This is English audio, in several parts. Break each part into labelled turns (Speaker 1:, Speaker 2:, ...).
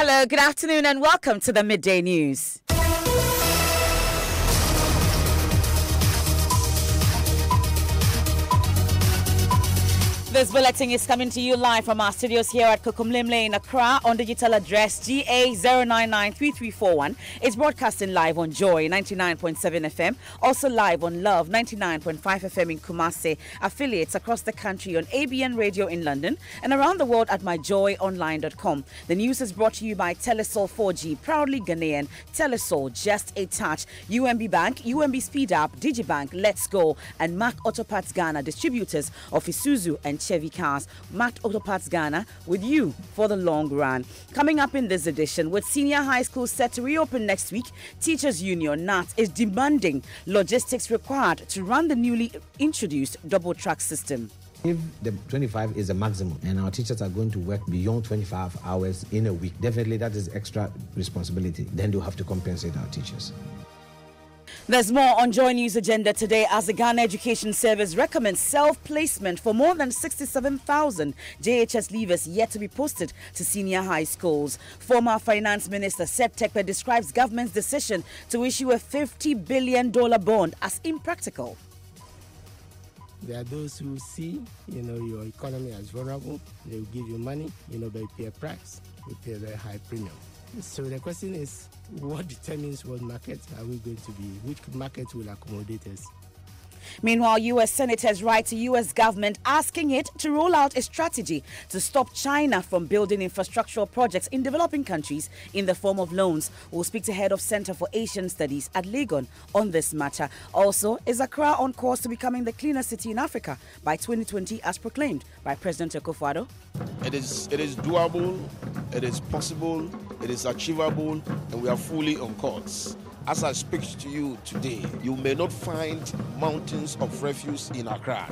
Speaker 1: Hello, good afternoon and welcome to the Midday News. This bulletin is coming to you live from our studios here at Kokomlemle in Accra on digital address GA0993341. It's broadcasting live on Joy 99.7 FM, also live on Love 99.5 FM in Kumasi, affiliates across the country on ABN Radio in London and around the world at myjoyonline.com. The news is brought to you by Telesol 4G, proudly Ghanaian, Telesol, just a touch, UMB Bank, UMB Speed Up, Digibank, Let's Go, and Mac Auto Parts Ghana, distributors of Isuzu and Chevy cars. Mac Auto Parts Ghana, with you for the long run. Coming up in this edition, with senior high schools set to reopen next week, Teachers Union NAT is demanding logistics required to run the newly introduced double track system.
Speaker 2: If the 25 is the maximum and our teachers are going to work beyond 25 hours in a week, definitely that is extra responsibility. Then they'll have to compensate our teachers.
Speaker 1: There's more on Joy News Agenda today as the Ghana Education Service recommends self-placement for more than 67,000 JHS leavers yet to be posted to senior high schools. Former Finance Minister Sep Tekpe describes government's decision to issue a $50 billion bond as impractical.
Speaker 3: There are those who see, your economy as vulnerable. They will give you money, but you pay a price. You pay a very high premium. So the question is, what determines what market are we going to be? Which market will accommodate us?
Speaker 1: Meanwhile, U.S. senators write to U.S. government asking it to roll out a strategy to stop China from building infrastructural projects in developing countries in the form of loans. We'll speak to head of Center for Asian Studies at Legon on this matter. Also, is Accra on course to becoming the cleanest city in Africa by 2020 as proclaimed by President Akufo-Addo?
Speaker 4: It is doable, it is possible, it is achievable, and we are fully on course. As I speak to you today, you may not find mountains of refuse in Accra.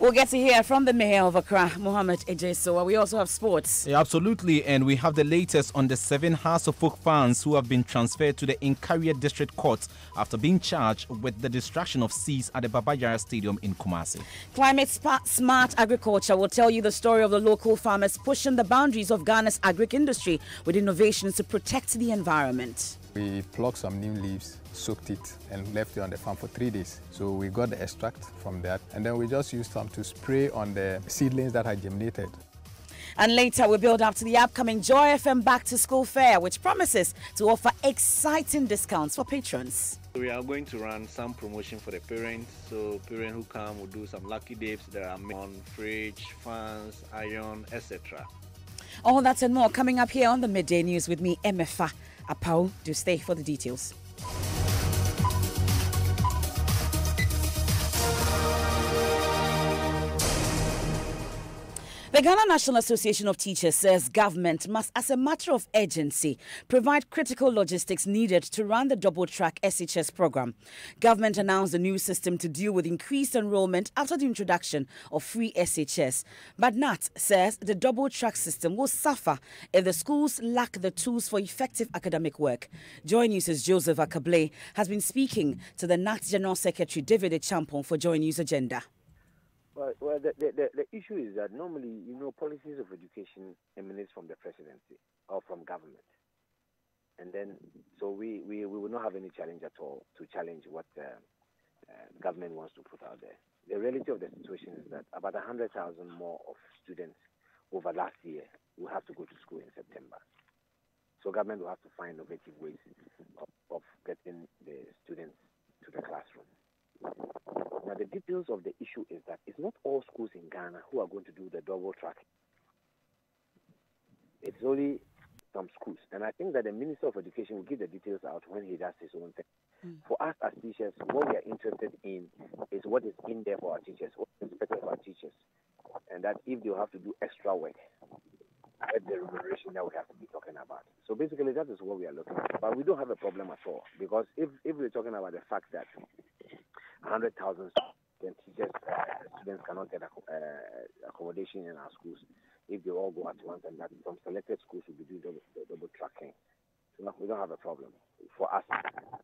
Speaker 1: We'll get to hear from the Mayor of Accra, Mohammed Ejesoa. We also have sports.
Speaker 5: Yeah, absolutely, and we have the latest on the 7 House of Folk fans who have been transferred to the Inkaria District Court after being charged with the destruction of seas at the Baba Yara Stadium in Kumasi.
Speaker 1: Climate smart agriculture will tell you the story of the local farmers pushing the boundaries of Ghana's agric industry with innovations to protect the environment.
Speaker 6: We plucked some neem leaves, soaked it, and left it on the farm for 3 days. So we got the extract from that, and then we just used some to spray on the seedlings that had germinated.
Speaker 1: And later, we build up to the upcoming Joy FM Back to School Fair, which promises to offer exciting discounts for patrons.
Speaker 7: We are going to run some promotion for the parents. So parents who come will do some lucky dips that are made on fridge, fans, iron, etc.
Speaker 1: All that and more coming up here on the Midday News with me, Emefa Apau. Do stay for the details. The Ghana National Association of Teachers says government must, as a matter of urgency, provide critical logistics needed to run the double-track SHS program. Government announced a new system to deal with increased enrollment after the introduction of free SHS. But NAT says the double-track system will suffer if the schools lack the tools for effective academic work. Joy News' Joseph Akable has been speaking to the NAT General Secretary David Echampong for Joy News Agenda.
Speaker 8: Well, the issue is that normally, policies of education emanates from the presidency or from government. And then, so we will not have any challenge at all to challenge what government wants to put out there. The reality of the situation is that about 100,000 more of students over last year will have to go to school in September. So government will have to find innovative ways of getting the students to the classroom. Now, the details of the issue is that it's not all schools in Ghana who are going to do the double track. It's only some schools. And I think that the Minister of Education will give the details out when he does his own thing. For us as teachers, what we are interested in is what is in there for our teachers, what is expected of our teachers. And that if they have to do extra work, at the remuneration that we have to be talking about. So basically, that is what we are looking at. But we don't have a problem at all. Because if we're talking about the fact that 100,000 teachers, students cannot get accommodation in our schools if they all go at once, and that some selected schools will be doing double tracking. we don't have a problem. For us,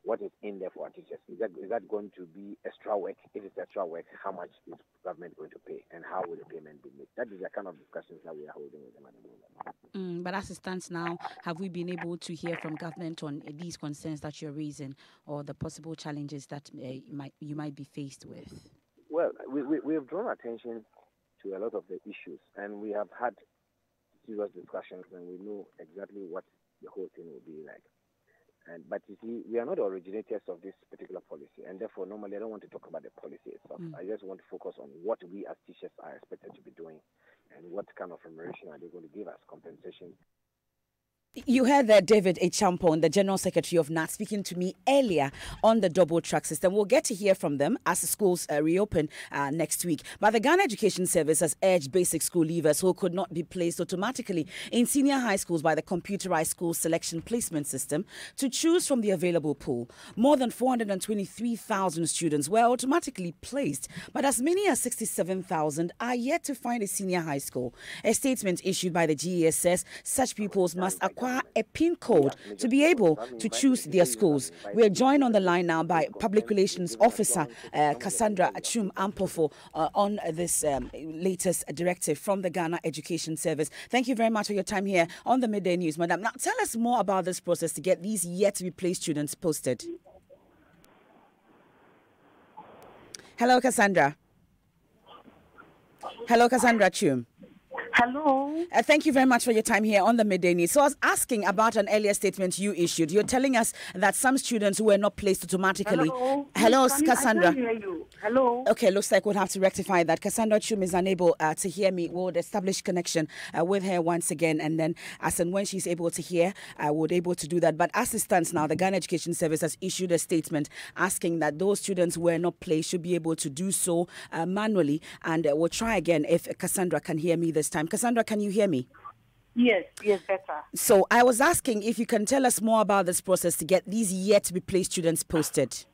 Speaker 8: what is in there for our teachers? Is that going to be extra work? If it's extra work, how much is government going to pay, and how will the payment be made? That is the kind of discussions that we are holding with them at the moment.
Speaker 1: But as it stands now, have we been able to hear from government on these concerns that you're raising, or the possible challenges that you might be faced with?
Speaker 8: Well, we have drawn attention to a lot of the issues, and we have had serious discussions, and we know exactly what the whole thing will be like. But you see, we are not the originators of this particular policy, and therefore normally I don't want to talk about the policy itself. I just want to focus on what we as teachers are expected to be doing, and what kind of remuneration are they going to give us, compensation.
Speaker 1: You heard David Echampon, the General Secretary of NAT, speaking to me earlier on the double track system. We'll get to hear from them as the schools reopen next week. But the Ghana Education Service has urged basic school leavers who could not be placed automatically in senior high schools by the computerized school selection placement system to choose from the available pool. More than 423,000 students were automatically placed, but as many as 67,000 are yet to find a senior high school. A statement issued by the GES says such pupils must acquire a PIN code to be able to choose their schools. We are joined on the line now by Public Relations Officer Cassandra Achum Ampofo on this latest directive from the Ghana Education Service. Thank you very much for your time here on the Midday News, Madam. Now, tell us more about this process to get these yet to be placed students posted. Hello, Cassandra. Hello, Cassandra Achum.
Speaker 9: Hello.
Speaker 1: Thank you very much for your time here on the Midday News. So I was asking about an earlier statement you issued. You're telling us that some students who were not placed automatically. Hello, Cassandra.
Speaker 9: I can't hear you. Hello.
Speaker 1: Okay, looks like we'll have to rectify that. Cassandra Chum is unable to hear me. We'll establish connection with her once again, and then as and when she's able to hear, we'll be able to do that. But as it stands now, the Ghana Education Service has issued a statement asking that those students who were not placed should be able to do so manually, and we'll try again if Cassandra can hear me this time. Cassandra, can you hear me?
Speaker 9: Yes, better.
Speaker 1: So I was asking if you can tell us more about this process to get these yet to be placed students posted.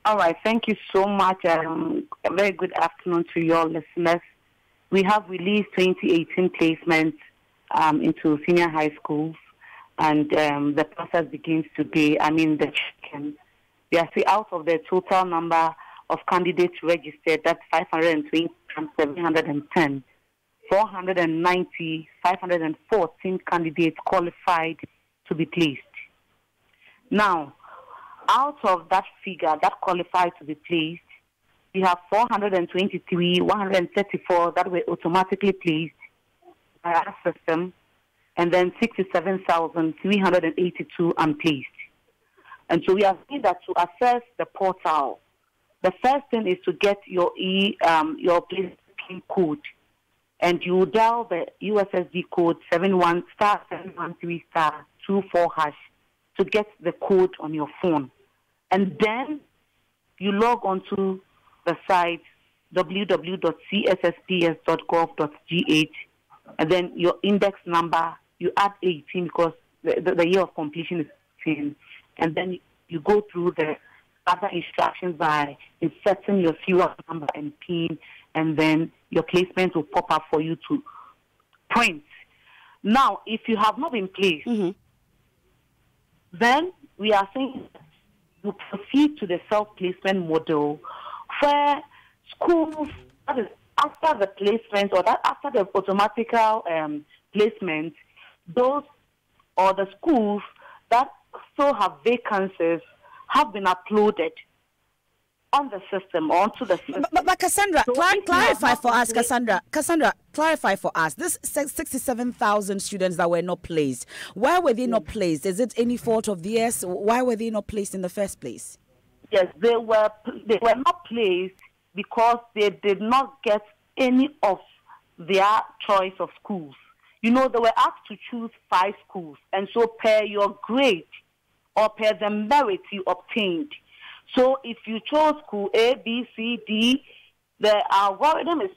Speaker 9: All right, thank you so much. A very good afternoon to your listeners. We have released 2018 placements into senior high schools, and the process begins today. The check-in. We are out of the total number of candidates registered, that's 520,710. 514 candidates qualified to be placed. Now, out of that figure that qualified to be placed, we have 134 that were automatically placed by our system, and then 67,382 unplaced. And so we are saying that to access the portal, the first thing is to get your placement code. And you dial the USSD code 713*713*24# to get the code on your phone. And then you log onto the site www.cssps.gov.gh, and then your index number, you add 18 because the year of completion is 10. And then you go through the other instructions by inserting your serial number and PIN, and then your placement will pop up for you to print. Now, if you have not been placed, then we are saying you proceed to the self-placement model where schools, that is after the placement or that after the automatical placement, those or the schools that still have vacancies have been uploaded on the system, onto the system.
Speaker 1: But Cassandra, so clarify for us, Cassandra, clarify for us. This 67,000 students that were not placed, why were they not placed? Is it any fault of theirs? Why were they not placed in the first place?
Speaker 9: Yes, they were not placed because they did not get any of their choice of schools. They were asked to choose 5 schools, and so per your grade or per the merit you obtained. So if you chose school A, B, C, D, the algorithm is,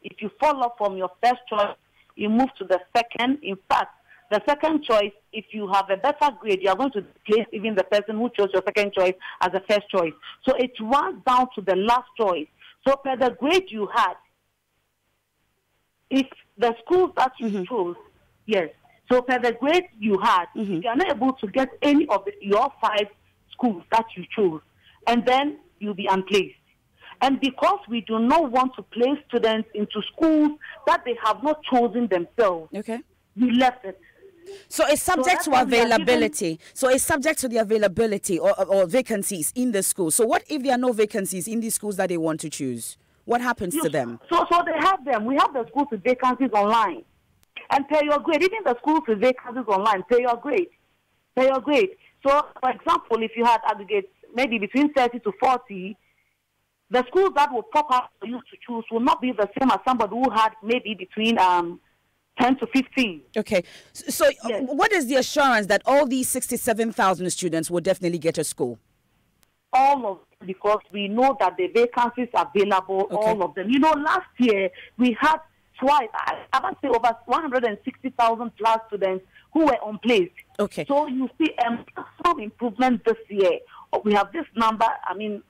Speaker 9: if you follow from your first choice, you move to the second. In fact, the second choice, if you have a better grade, you are going to place even the person who chose your second choice as the first choice. So it runs down to the last choice. So per the grade you had, if the schools that you chose, yes, So for the grades you had, if you are not able to get any of your 5 schools that you chose, and then you'll be unplaced. And because we do not want to place students into schools that they have not chosen themselves, we left it.
Speaker 1: So it's subject to availability. So it's subject to the availability or vacancies in the school. So what if there are no vacancies in these schools that they want to choose? What happens to them?
Speaker 9: So they have them. We have the schools with vacancies online. And pay your grade. Even the schools with vacancies online, pay your grade. Pay your grade. So, for example, if you had aggregates maybe between 30 to 40, the schools that will pop up for you to choose will not be the same as somebody who had maybe between 10 to 15.
Speaker 1: Okay. So what is the assurance that all these 67,000 students will definitely get a school?
Speaker 9: All of them, because we know that the vacancies are available, all of them. You know, last year we had twice, I must say over 160,000 plus students who were unplaced.
Speaker 1: Okay.
Speaker 9: So you see some improvement this year. We have this number, I mean,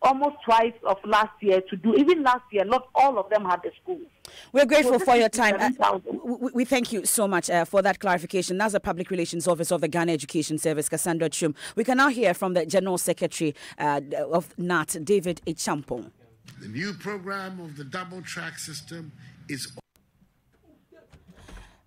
Speaker 9: almost twice of last year to do. Even last year, not all of them had the school.
Speaker 1: We're grateful for your time. We thank you so much for that clarification. That's the Public Relations Officer of the Ghana Education Service, Cassandra Chum. We can now hear from the General Secretary of NAT, David Echampong.
Speaker 10: The new program of the double track system is...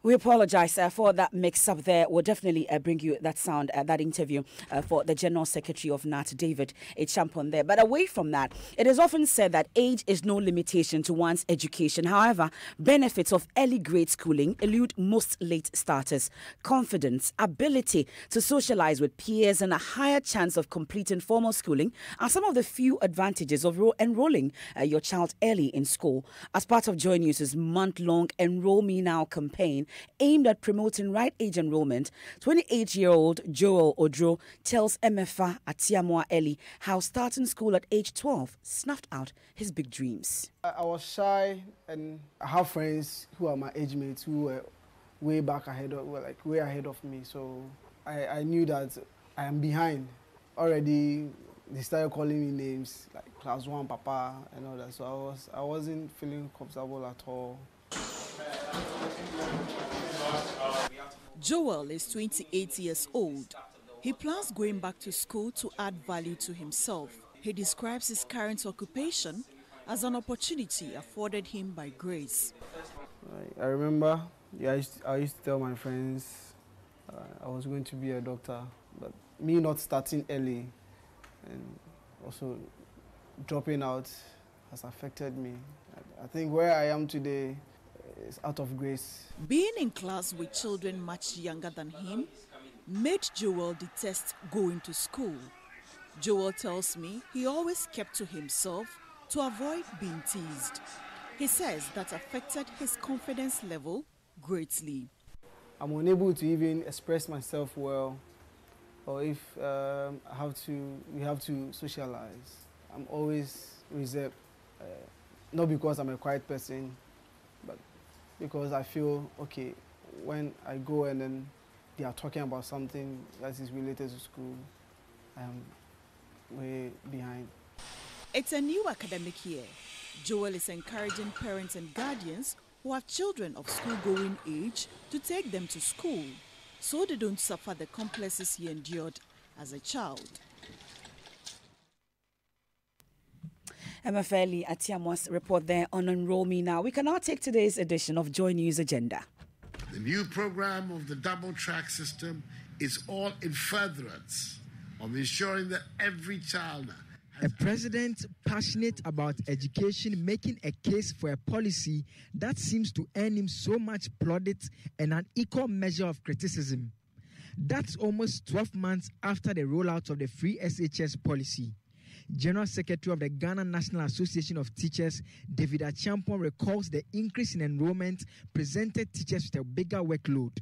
Speaker 1: We apologize for that mix-up there. We'll definitely bring you that sound, that interview for the General Secretary of NAT, David Echampong there. But away from that, it is often said that age is no limitation to one's education. However, benefits of early grade schooling elude most late starters. Confidence, ability to socialize with peers, and a higher chance of completing formal schooling are some of the few advantages of enrolling your child early in school. As part of Joy News' month-long Enroll Me Now campaign, aimed at promoting right age enrollment, 28-year-old Joel Odro tells MFA Atiamwa Eli how starting school at age 12 snuffed out his big dreams.
Speaker 11: I was shy, and I have friends who are my age mates who were way ahead of me. So I knew that I am behind. Already they started calling me names like class 1 papa and all that. So I wasn't feeling comfortable at all.
Speaker 12: Joel is 28 years old. He plans going back to school to add value to himself. He describes his current occupation as an opportunity afforded him by grace.
Speaker 11: I remember I used to tell my friends I was going to be a doctor, but me not starting early and also dropping out has affected me. I think where I am today is out of grace.
Speaker 12: Being in class with children much younger than him made Joel detest going to school. Joel tells me he always kept to himself to avoid being teased. He says that affected his confidence level greatly.
Speaker 11: I'm unable to even express myself well, or if we have to socialize. I'm always reserved, not because I'm a quiet person, but because I feel, okay, when I go and then they are talking about something that is related to school, I am way behind.
Speaker 12: It's a new academic year. Joel is encouraging parents and guardians who have children of school-going age to take them to school so they don't suffer the complexes he endured as a child.
Speaker 1: MFA Atiamwa's report there on Enroll Me Now. We can now take today's edition of Joy News Agenda.
Speaker 10: The new program of the double track system is all in furtherance of ensuring that every child
Speaker 13: a president passionate about education making a case for a policy that seems to earn him so much plaudits and an equal measure of criticism. That's almost 12 months after the rollout of the free SHS policy. General Secretary of the Ghana National Association of Teachers, David Echampong, recalls the increase in enrollment presented teachers with a bigger workload.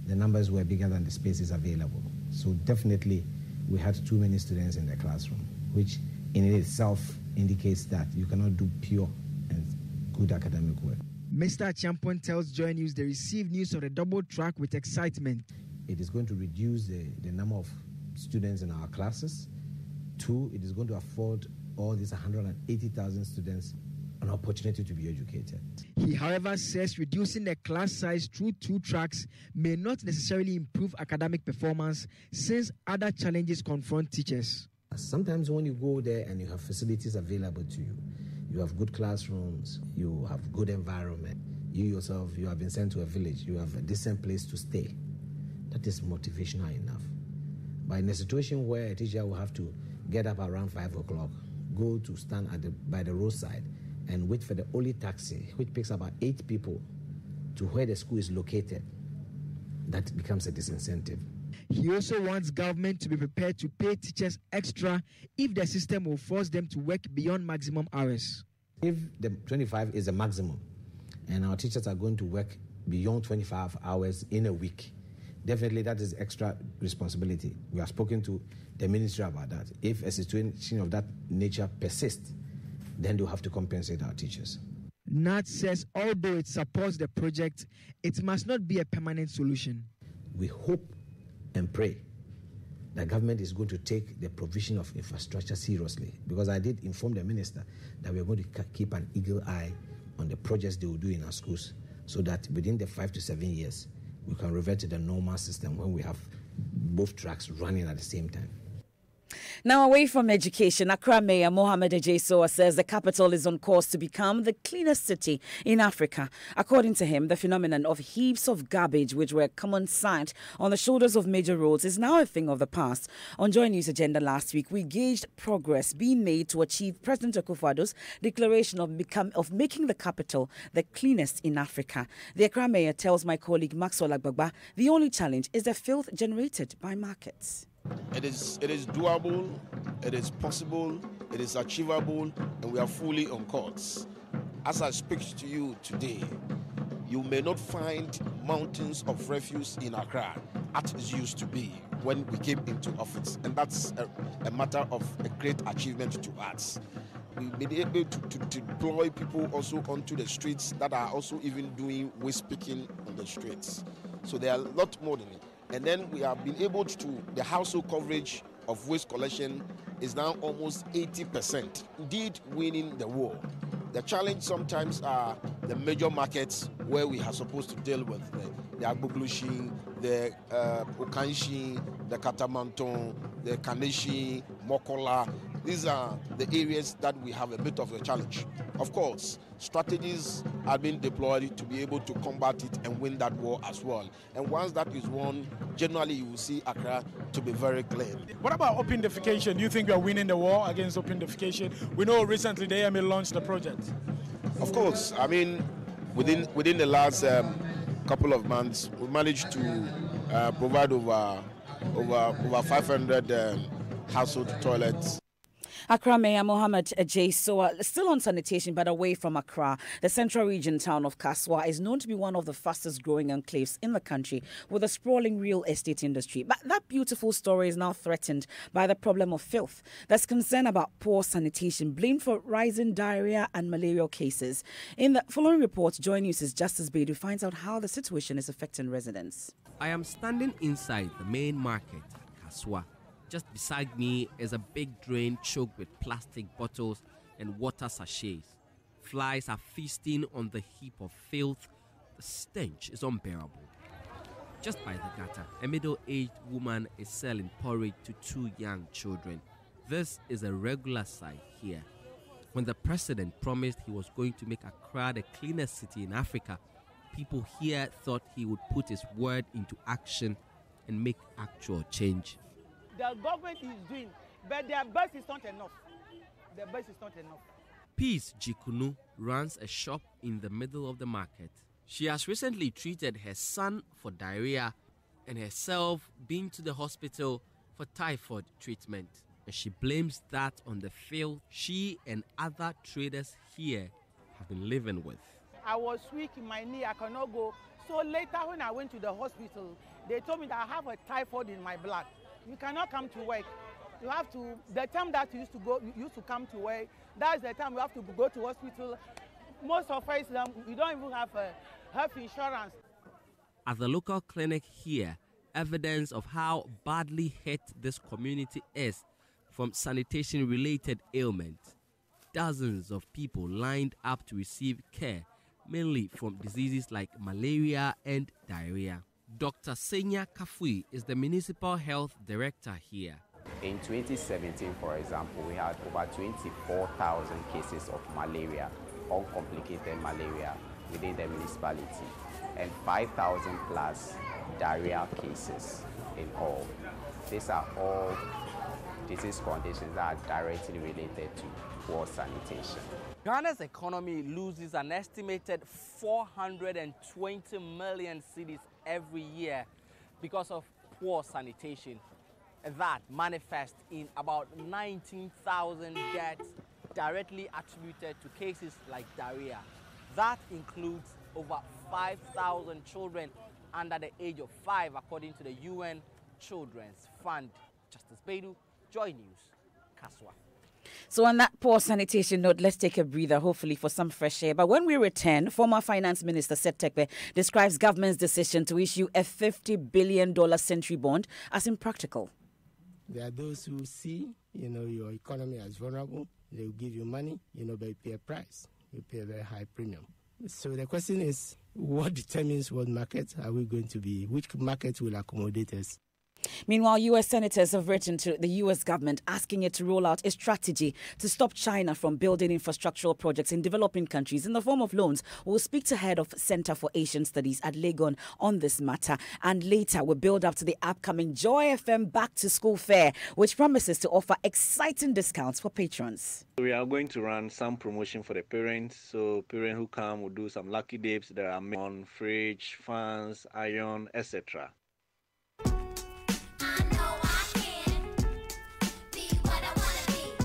Speaker 2: The numbers were bigger than the spaces available. So definitely we had too many students in the classroom, which in itself indicates that you cannot do pure and good academic work.
Speaker 13: Mr. Echampong tells Joy News they received news of the double track with excitement.
Speaker 2: It is going to reduce the number of students in our classes. 2, it is going to afford all these 180,000 students an opportunity to be educated.
Speaker 13: He, however, says reducing the class size through 2 tracks may not necessarily improve academic performance since other challenges confront teachers.
Speaker 2: Sometimes when you go there and you have facilities available to you, you have good classrooms, you have good environment, you yourself, you have been sent to a village, you have a decent place to stay. That is motivational enough. But in a situation where a teacher will have to get up around 5 o'clock, go to stand by the roadside and wait for the only taxi, which picks about 8 people to where the school is located, that becomes a disincentive.
Speaker 13: He also wants government to be prepared to pay teachers extra if the system will force them to work beyond maximum hours.
Speaker 2: If the 25 is the maximum and our teachers are going to work beyond 25 hours in a week, definitely that is extra responsibility. We have spoken to the ministry about that. If a situation of that nature persists, then they'll have to compensate our teachers.
Speaker 13: NAT says although it supports the project, it must not be a permanent solution.
Speaker 2: We hope and pray that government is going to take the provision of infrastructure seriously, because I did inform the minister that we are going to keep an eagle eye on the projects they will do in our schools, so that within the 5 to 7 years, we can revert to the normal system when we have both tracks running at the same time.
Speaker 1: Now, away from education, Accra Mayor Mohamed Ejesoa says the capital is on course to become the cleanest city in Africa. According to him, the phenomenon of heaps of garbage, which were a common sight on the shoulders of major roads, is now a thing of the past. On Joy News Agenda last week, we gauged progress being made to achieve President Akufo-Addo's declaration of making the capital the cleanest in Africa. The Accra Mayor tells my colleague Maxwell Agbagba the only challenge is the filth generated by markets.
Speaker 4: It is doable, it is possible, it is achievable, and we are fully on course. As I speak to you today, you may not find mountains of refuse in Accra as it used to be when we came into office, and that's a matter of a great achievement to us. We've been able to deploy people also onto the streets that are also even doing waste picking on the streets. So there are a lot more than it. And then we have been able to, the household coverage of waste collection is now almost 80%, indeed winning the war. The challenge sometimes are the major markets where we are supposed to deal with the Agboglushi, the Okanshi, the Katamanton, the Kaneshi, Mokola. These are the areas that we have a bit of a challenge. Of course, strategies are being deployed to be able to combat it and win that war as well. And once that is won, generally you will see Accra to be very clean.
Speaker 14: What about open defecation? Do you think we are winning the war against open defecation? We know recently the AMA launched the project.
Speaker 4: Of course. I mean, within the last couple of months, we managed to provide over 500 household toilets.
Speaker 1: Accra Mayor Mohamed Ejesoa, still on sanitation but away from Accra. The central region town of Kaswa is known to be one of the fastest growing enclaves in the country with a sprawling real estate industry. But that beautiful story is now threatened by the problem of filth. There's concern about poor sanitation, blamed for rising diarrhea and malarial cases. In the following report, Joy News' Justice Bedu finds out how the situation is affecting residents.
Speaker 15: I am standing inside the main market at Kaswa. Just beside me is a big drain choked with plastic bottles and water sachets. Flies are feasting on the heap of filth. The stench is unbearable. Just by the gutter, a middle-aged woman is selling porridge to 2 young children. This is a regular sight here. When the president promised he was going to make Accra the cleanest city in Africa, people here thought he would put his word into action and make actual change.
Speaker 16: The government is doing, but their best is not enough. Their best is not enough.
Speaker 15: Peace Jikunu runs a shop in the middle of the market. She has recently treated her son for diarrhea and herself been to the hospital for typhoid treatment. And she blames that on the filth she and other traders here have been living with.
Speaker 16: I was weak in my knee, I cannot go. So later when I went to the hospital, they told me that I have a typhoid in my blood. You cannot come to work. You have to, the time that you used to come to work, that's the time you have to go to hospital. Most of us, we don't even have health insurance.
Speaker 15: At the local clinic here, evidence of how badly hit this community is from sanitation-related ailments. dozens of people lined up to receive care, mainly from diseases like malaria and diarrhea. Dr. Senya Kafui is the Municipal Health Director here.
Speaker 17: In 2017, for example, we had over 24,000 cases of malaria, uncomplicated malaria, within the municipality, and 5,000 plus diarrhea cases in all. These are all disease conditions that are directly related to poor sanitation.
Speaker 18: Ghana's economy loses an estimated 420 million cedis every year because of poor sanitation. That manifests in about 19,000 deaths directly attributed to cases like diarrhea. That includes over 5,000 children under the age of 5, according to the UN Children's Fund. Justice Beidou, Joy News, Kaswa.
Speaker 1: So on that poor sanitation note, let's take a breather, hopefully for some fresh air. But when we return, former Finance Minister Seth Terkper describes government's decision to issue a $50 billion century bond as impractical.
Speaker 3: There are those who see, your economy as vulnerable. They will give you money, but you pay a price. You pay a very high premium. So the question is, what determines what market are we going to be? Which market will accommodate us?
Speaker 1: Meanwhile, U.S. senators have written to the U.S. government asking it to roll out a strategy to stop China from building infrastructural projects in developing countries in the form of loans. We'll speak to head of Center for Asian Studies at Legon on this matter. And later, we'll build up to the upcoming Joy FM Back to School Fair, which promises to offer exciting discounts for patrons.
Speaker 7: We are going to run some promotion for the parents. So parents who come will do some lucky dips that are made on fridge, fans, iron, etc.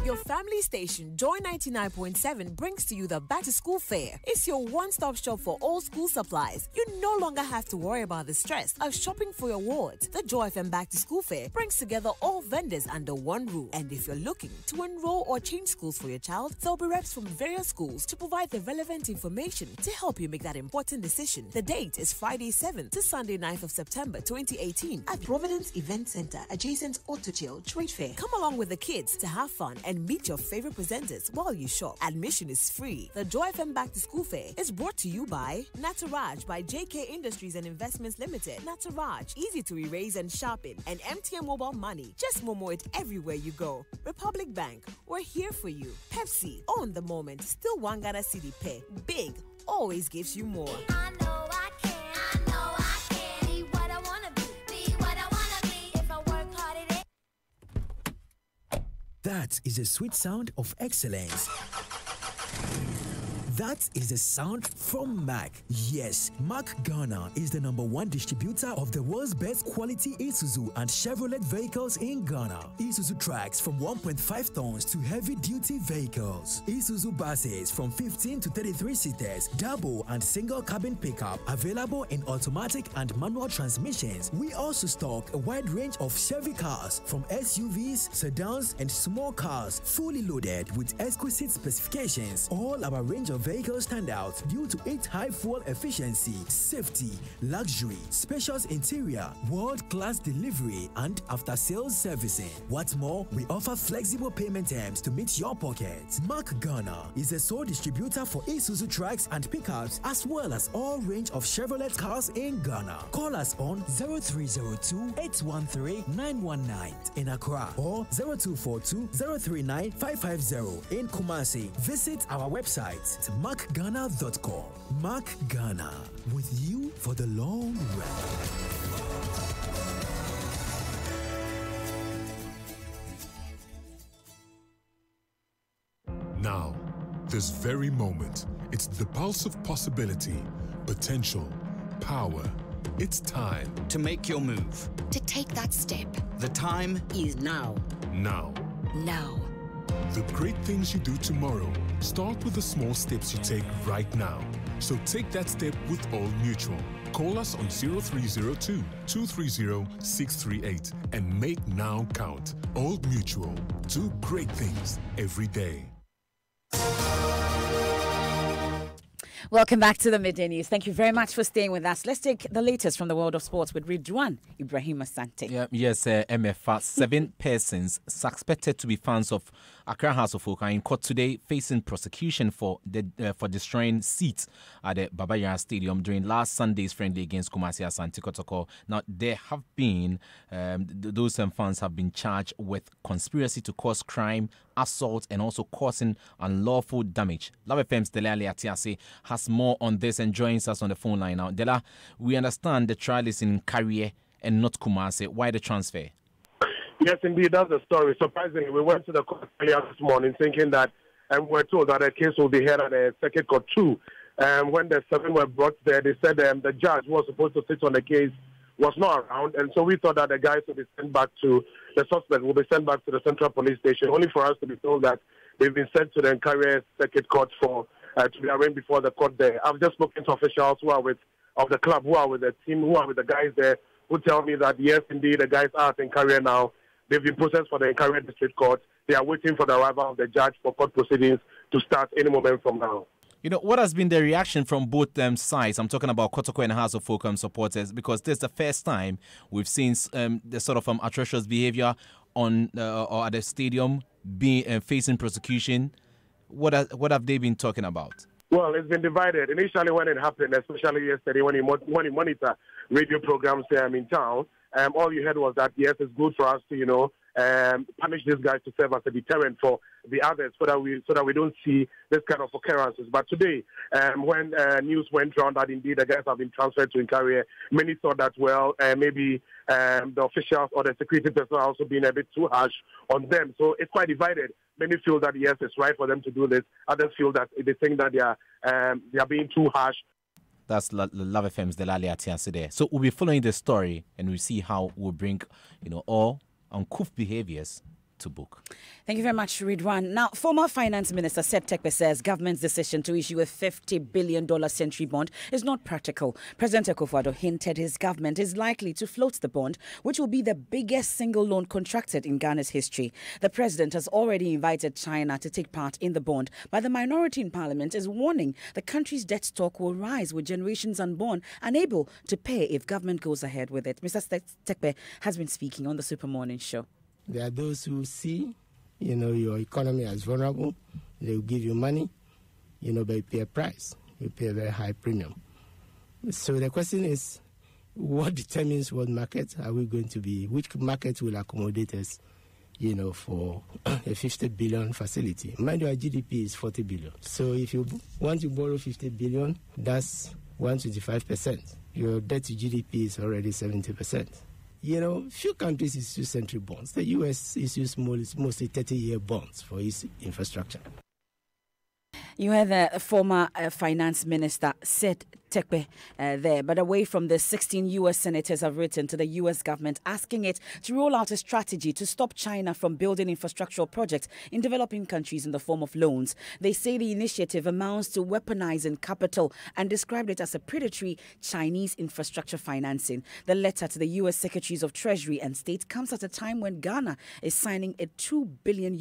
Speaker 19: Your family station, Joy 99.7, brings to you the Back to School Fair. It's your one-stop shop for all school supplies. You no longer have to worry about the stress of shopping for your awards. The Joy FM Back to School Fair brings together all vendors under one roof. And if you're looking to enroll or change schools for your child, there'll be reps from various schools to provide the relevant information to help you make that important decision. The date is Friday 7th to Sunday 9th of September 2018 at Providence Event Center, adjacent Autochill Trade Fair. Come along with the kids to have fun and meet your favorite presenters while you shop. Admission is free. The Joy FM Back to School Fair is brought to you by Nataraj by JK Industries and Investments Limited. Nataraj, easy to erase and sharpen. And MTN Mobile Money, just Momo it everywhere you go. Republic Bank, we're here for you. Pepsi, on the moment, still one Ghana city pay. Big, always gives you more.
Speaker 20: I know I can. I know I can. Be what I wanna be. Be what I wanna be. If I work hard at it.
Speaker 21: That is the sweet sound of excellence. That is the sound from Mack. Yes, Mack Ghana is the #1 distributor of the world's best quality Isuzu and Chevrolet vehicles in Ghana. Isuzu trucks from 1.5 tons to heavy-duty vehicles. Isuzu buses from 15 to 33 seaters, double and single cabin pickup, available in automatic and manual transmissions. We also stock a wide range of Chevy cars from SUVs, sedans, and small cars, fully loaded with exquisite specifications. All our range of vehicles stand out due to its high fuel efficiency, safety, luxury, spacious interior, world-class delivery, and after-sales servicing. What's more, we offer flexible payment terms to meet your pocket. Mack Ghana is the sole distributor for Isuzu trucks and pickups, as well as all range of Chevrolet cars in Ghana. Call us on 0302-813-919 in Accra or 0242-039-550 in Kumasi. Visit our website at mackghana.com. Mack Ghana, with you for the long run.
Speaker 22: Now, this very moment, it's the pulse of possibility, potential, power. It's time
Speaker 23: to make your move.
Speaker 24: To take that step.
Speaker 23: The time
Speaker 24: is now.
Speaker 22: Now.
Speaker 24: Now.
Speaker 22: The great things you do tomorrow start with the small steps you take right now. So take that step with Old Mutual. Call us on 0302-230-638 and make now count. Old Mutual. Do great things every day.
Speaker 1: Welcome back to the Midday News. Thank you very much for staying with us. Let's take the latest from the world of sports with Ridwan Ibrahim Asante.
Speaker 5: Yes, MFA. 7 persons suspected to be fans of Accra House of Folk are in court today facing prosecution for destroying seats at the Baba Yara Stadium during last Sunday's friendly against Kumasi Asante Kotoko. Now, there have been, those fans have been charged with conspiracy to cause crime, assault, and also causing unlawful damage. Love FM's Dela Atiase has more on this and joins us on the phone line now. Dela, we understand the trial is in Carrier and not Kumasi. Why the transfer?
Speaker 6: Yes, indeed, that's the story. Surprisingly, we went to the court earlier this morning thinking that, and we were told that the case will be heard at the Circuit Court 2. When the 7 were brought there, they said the judge who was supposed to sit on the case was not around, and so we thought that the guys would be sent back to, the suspect will be sent back to the Central Police Station, only for us to be told that they've been sent to the Carrier Circuit Court for to be arraigned before the court there. I've just spoken to officials who are of the club, who are with the team, who are with the guys there, who tell me that yes, indeed, the guys are in Carrier now. They've been processed for the Carrier District Court. They are waiting for the arrival of the judge for court proceedings to start any moment from now.
Speaker 5: You know, what has been the reaction from both sides? I'm talking about Kotoko and House of Folk supporters, because this is the first time we've seen the sort of atrocious behavior on or at the stadium being facing prosecution. What have they been talking about?
Speaker 6: Well, it's been divided. Initially, when it happened, especially yesterday, when you monitor radio programs in town, all you heard was that, yes, it's good for us to, punish these guys to serve as a deterrent for the others so that we don't see this kind of occurrences. But today, when news went around that indeed the guys have been transferred to Incaria, many thought that, well, maybe the officials or the security personnel are also being a bit too harsh on them. So it's quite divided. Many feel that, yes, it's right for them to do this. Others feel that they think that they are being too harsh.
Speaker 5: That's Love FM's Delali Atiansi there. So we'll be following the story and we'll see how we'll bring, all uncouth behaviors to book.
Speaker 1: Thank you very much, Ridwan. Now, former Finance Minister Seth Tekpe says government's decision to issue a $50 billion century bond is not practical. President Akufo-Addo hinted his government is likely to float the bond, which will be the biggest single loan contracted in Ghana's history. The president has already invited China to take part in the bond, but the minority in parliament is warning the country's debt stock will rise with generations unborn unable to pay if government goes ahead with it. Mr. Tekpe has been speaking on the Super Morning Show.
Speaker 3: There are those who see, your economy as vulnerable. They will give you money, but you pay a price. You pay a very high premium. So the question is, what determines what market are we going to be? Which market will accommodate us, for a 50 billion facility? Mind you, our GDP is 40 billion. So if you want to borrow 50 billion, that's 125%. Your debt to GDP is already 70%. Few countries issue century bonds. The U.S. issues mostly 30-year bonds for its infrastructure.
Speaker 1: You heard the former finance minister Seth Tekpe there, but away from this, 16 U.S. senators have written to the U.S. government asking it to roll out a strategy to stop China from building infrastructural projects in developing countries in the form of loans. They say the initiative amounts to weaponizing capital and described it as a predatory Chinese infrastructure financing. The letter to the U.S. Secretaries of Treasury and State comes at a time when Ghana is signing a $2 billion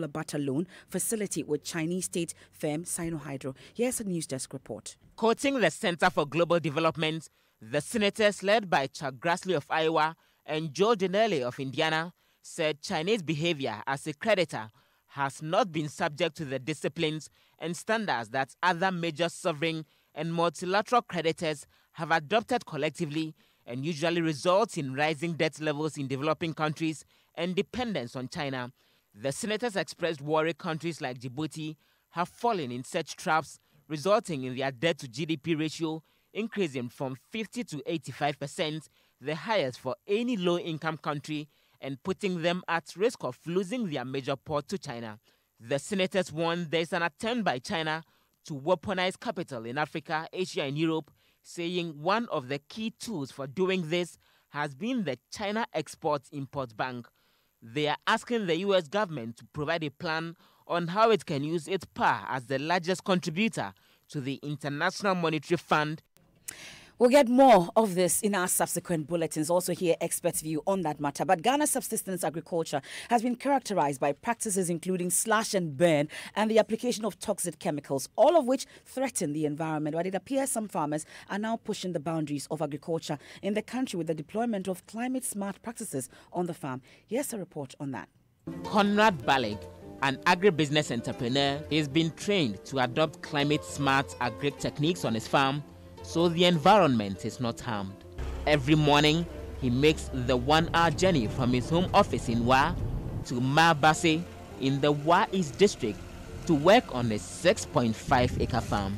Speaker 1: barter loan facility with Chinese state firm Sinohydro. Here's a News Desk report.
Speaker 8: Quoting the Center for Global Development, the senators led by Chuck Grassley of Iowa and Joe Dinelli of Indiana said Chinese behavior as a creditor has not been subject to the disciplines and standards that other major sovereign and multilateral creditors have adopted collectively and usually results in rising debt levels in developing countries and dependence on China. The senators expressed worry countries like Djibouti have fallen in such traps, resulting in their debt to GDP ratio increasing from 50 to 85%, the highest for any low-income country, and putting them at risk of losing their major port to China. The senators warned there is an attempt by China to weaponize capital in Africa, Asia, and Europe, saying one of the key tools for doing this has been the China Export-Import Bank. They are asking the U.S. government to provide a plan on how it can use its power as the largest contributor to the International Monetary Fund.
Speaker 1: We'll get more of this in our subsequent bulletins, also hear experts' view on that matter. But Ghana's subsistence agriculture has been characterized by practices including slash and burn and the application of toxic chemicals, all of which threaten the environment. But it appears some farmers are now pushing the boundaries of agriculture in the country with the deployment of climate-smart practices on the farm. Here's a report on that.
Speaker 8: Conrad Balig, an agribusiness entrepreneur, has been trained to adopt climate-smart agri techniques on his farm so the environment is not harmed. Every morning, he makes the 1-hour journey from his home office in Wa to Mabase in the Wa East district to work on a 6.5-acre farm.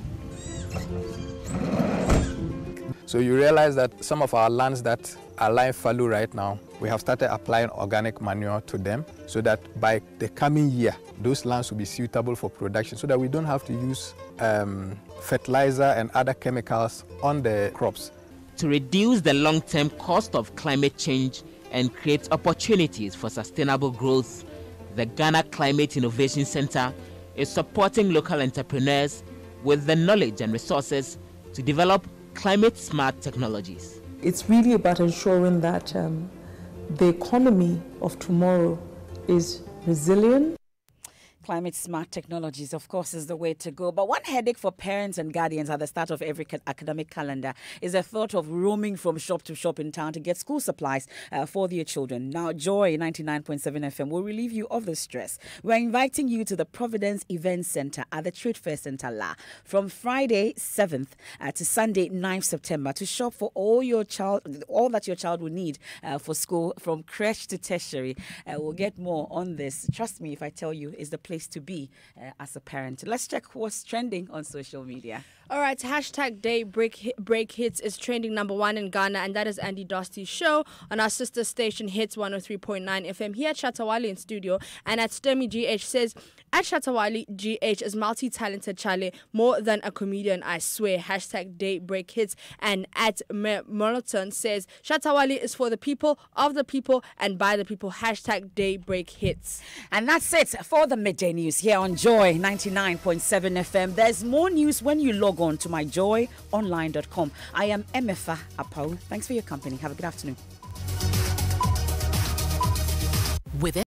Speaker 9: So you realize that some of our lands that are lying fallow right now, we have started applying organic manure to them so that by the coming year, those lands will be suitable for production so that we don't have to use fertilizer and other chemicals on the crops.
Speaker 8: To reduce the long-term cost of climate change and create opportunities for sustainable growth, the Ghana Climate Innovation Center is supporting local entrepreneurs with the knowledge and resources to develop climate-smart technologies.
Speaker 10: It's really about ensuring that the economy of tomorrow is resilient.
Speaker 1: Climate smart technologies, of course, is the way to go. But one headache for parents and guardians at the start of every academic calendar is the thought of roaming from shop to shop in town to get school supplies for their children. Now, Joy 99.7 FM will relieve you of the stress. We're inviting you to the Providence Event Center at the Trade Fair Center La from Friday 7th to Sunday 9th September to shop for all that your child will need for school, from creche to tertiary. We'll get more on this. Trust me if I tell you, it's the place to be as a parent. Let's check what's trending on social media.
Speaker 11: All right, hashtag Day Break Hits is trending #1 in Ghana, and that is Andy Dosty's show on our sister station Hits 103.9 FM here at Shatawali in studio. And at Sturmy GH says, at Shatawali GH is multi-talented Charlie, more than a comedian, I swear. Hashtag Day Break Hits. And at Monoton says, Shatawali is for the people, of the people, and by the people. Hashtag Day Break Hits.
Speaker 1: And that's it for the Midday News here on Joy 99.7 FM. There's more news when you log on to myjoyonline.com. I am Emefa Apau. Thanks for your company. Have a good afternoon.
Speaker 19: With it.